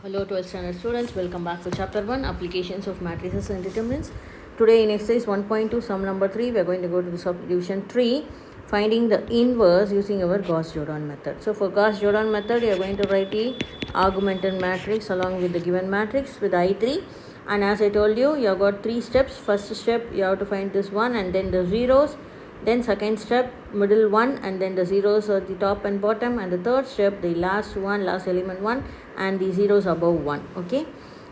Hello 12th standard students, welcome back to chapter 1 applications of matrices and determinants. Today in exercise 1.2 sum number 3 we are going to go to the subdivision tree, finding the inverse using our Gauss-Jordan method. So for Gauss-Jordan method you are going to write the augmented matrix along with the given matrix with I3, and as I told you, you have got 3 steps. First step you have to find this one and then the zeros. Then second step middle one and then the zeros at the top and bottom, and the third step the last element 1 and the zeros above 1. Okay,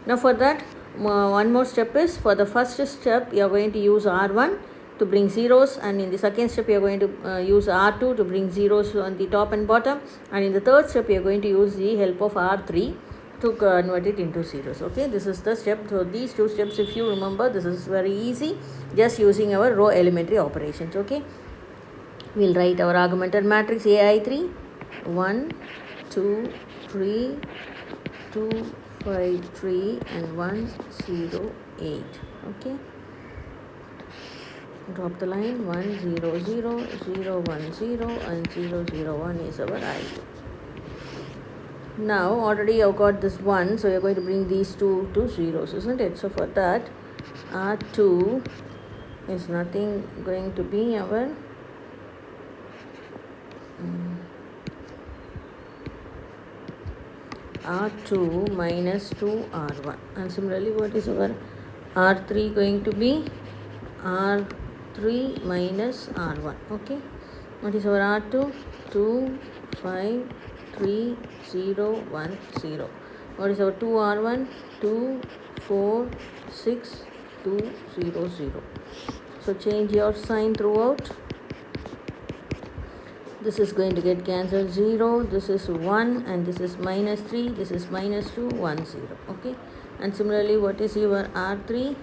now for that one more step is, for the first step you are going to use R1 to bring zeros, and in the second step you are going to use R2 to bring zeros on the top and bottom, and in the third step you are going to use the help of R3 to convert it into zeros. Okay, this is the step. So these two steps, if you remember, this is very easy, just using our row elementary operations. Okay, we'll write our augmented matrix AI3 1 2 3 2 5 3 and 1 0 8. Okay, drop the line 1 0 0 0 1 0 and 0 0 1 is our I2. Now already I've got this 1, so you're going to bring these two to zeros, isn't it? So for that, R2 is nothing going to be our R2 minus 2R1, and similarly what is our R3 going to be? R3 minus R1. Okay, what is our R2? 2 5 3 0 1 0. What is our 2R1? 2 4 6 2 0 0. So change your sign throughout. This is going to get cancelled 0, this is 1, and this is minus 3, this is minus 2, 1 0. Okay, and similarly what is your R3?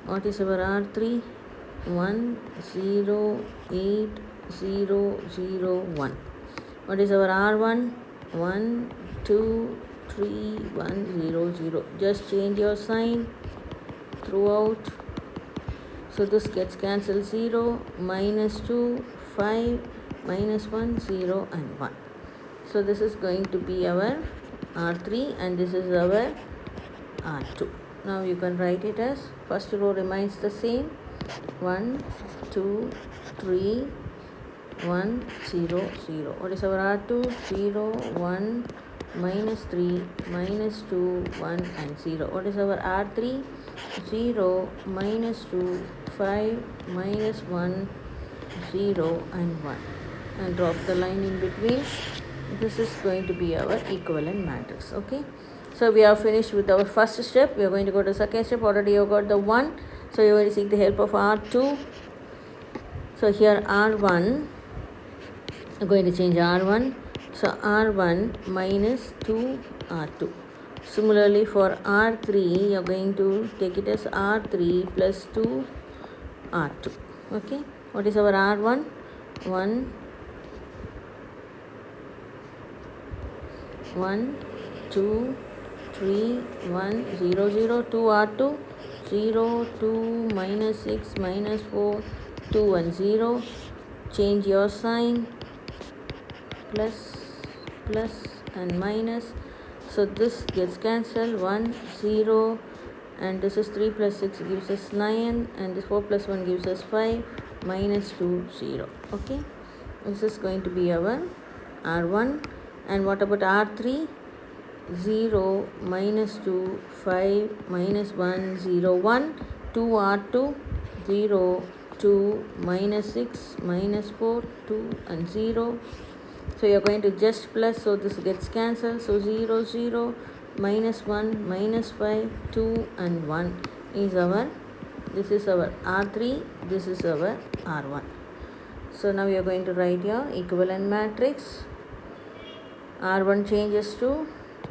What is our R3? 1 0 8 0 0 1. What is our R1? 1 2 3 1 0 0. Just change your sign throughout. So this gets cancelled 0, minus 2, 5, minus 1, 0 and 1. So this is going to be our R3 and this is our R2. Now you can write it as, first row remains the same, 1 2 3 1 0 0. What is our R2? 0 1 minus 3 minus 2 1 and 0. What is our R3? 0 minus 2 5 minus 1 0 and 1, and drop the line in between. This is going to be our equivalent matrix. Okay, so we are finished with our first step. We are going to go to the second step. Already you got the 1, so you will seek the help of R2. So here R1, I'm going to change R1, so R1 minus 2 R2. Similarly for R3 you are going to take it as R3 plus 2 R2. Okay, what is our R1? 1 1 2 3 1 0 0 2 R2 0 2 minus 6 minus 4 2 and 0. Change your sign, plus plus and minus. So this gets cancelled 1 0, and this is 3 plus 6 gives us 9, and this 4 plus 1 gives us 5, minus 2 0. Okay, this is going to be our R1. And what about R3? 0 minus 2 5 minus 1 0 1, 2 R2 0 2 minus 6 minus 4 2 and 0. So you are going to just plus, so this gets cancelled, so 0 0 minus 1 minus 5 2 and 1 is our, this is our R3, this is our R1. So now you are going to write your equivalent matrix. R1 changes to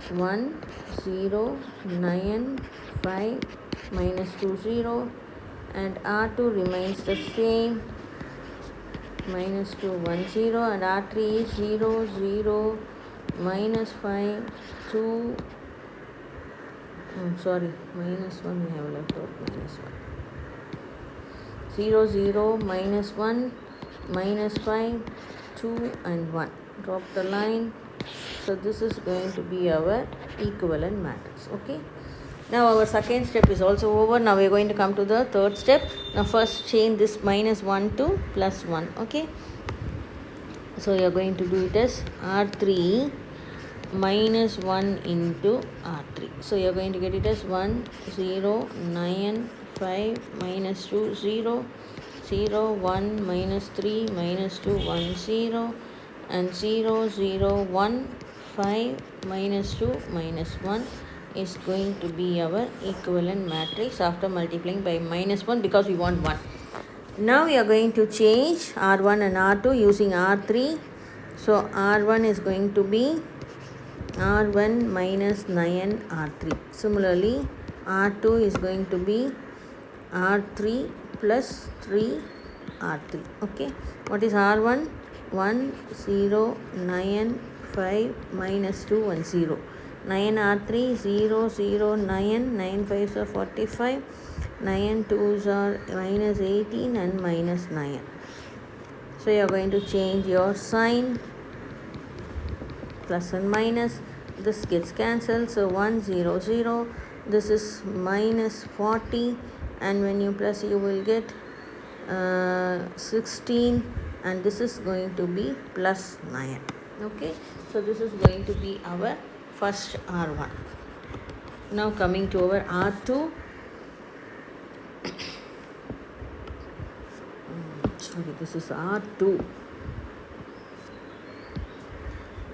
1 0 9 5 minus 2 0, and R2 remains the same, minus 2 1 0, and R3 is 0 0 minus 5 2, minus 1 we have left out, minus 1 0 0 minus 1 minus 5 2 and 1. Drop the line, So this is going to be our equivalent matrix. Okay. Now our second step is also over. Now we are going to come to the third step. Now first change this -1 to +1. Okay. So you are going to do it as R3 minus 1 into R3. So you are going to get it as 1 0 9 5 minus 2 0 0 1 minus 3 minus 2 1 0 and 0 0 1 5 minus 2 minus 1 is going to be our equivalent matrix after multiplying by -1 because we want 1. Now we are going to change R1 and R2 using R3. So R1 is going to be R1 minus 9 R3. Similarly, R2 is going to be R3 plus 3 R3. Okay. What is R1? 1 0 9 5 minus 2 1 0. 9 R3 0 0 9 9 5s are 45. 9 2s are minus 18 and minus 9. So you are going to change your sign. Plus and minus, this gets cancelled, so 1 0 0, this is minus 40, and when you plus you will get 16, and this is going to be plus 9. Okay, so this is going to be our first R1. Now coming to our R2. Sorry, this is R2.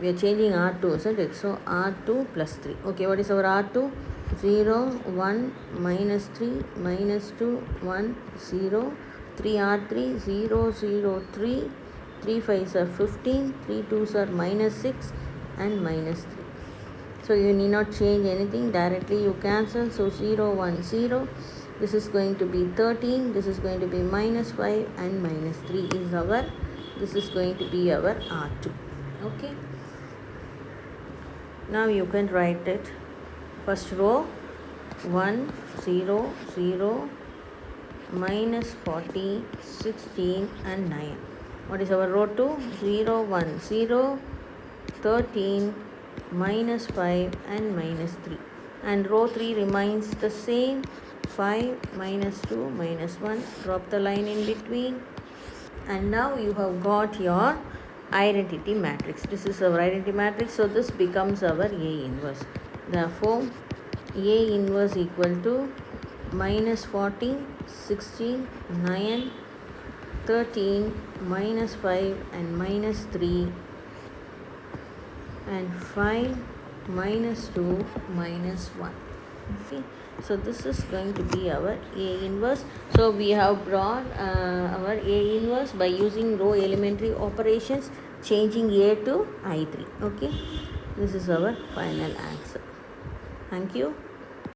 We are changing R2, isn't it? So R2 plus 3. Okay, what is our R2? 0 1 minus 3 minus 2 1 0 3 R3 0 0 3 3 5s are 15, 3 2s are minus 6 and minus 3. So you need not change anything, directly you cancel. So 0 1 0, this is going to be 13, this is going to be minus 5 and minus 3 is our, this is going to be our R2. Okay. Now you can write it. First row 1 0 0 minus 40 16 and 9. What is our row 2? 0 1 0 13 minus 5 and minus 3. And row 3 remains the same. 5 minus 2 minus 1. Drop the line in between. And now you have got your identity matrix. This is our identity matrix. So this becomes our A inverse. Therefore, A inverse equal to minus 40, 16, 9, 13, minus 5 and minus 3 and 5, minus 2, minus 1. Okay. So this is going to be our A inverse. So we have brought our A inverse by using row elementary operations, changing A to I3. Okay. This is our final answer. Thank you.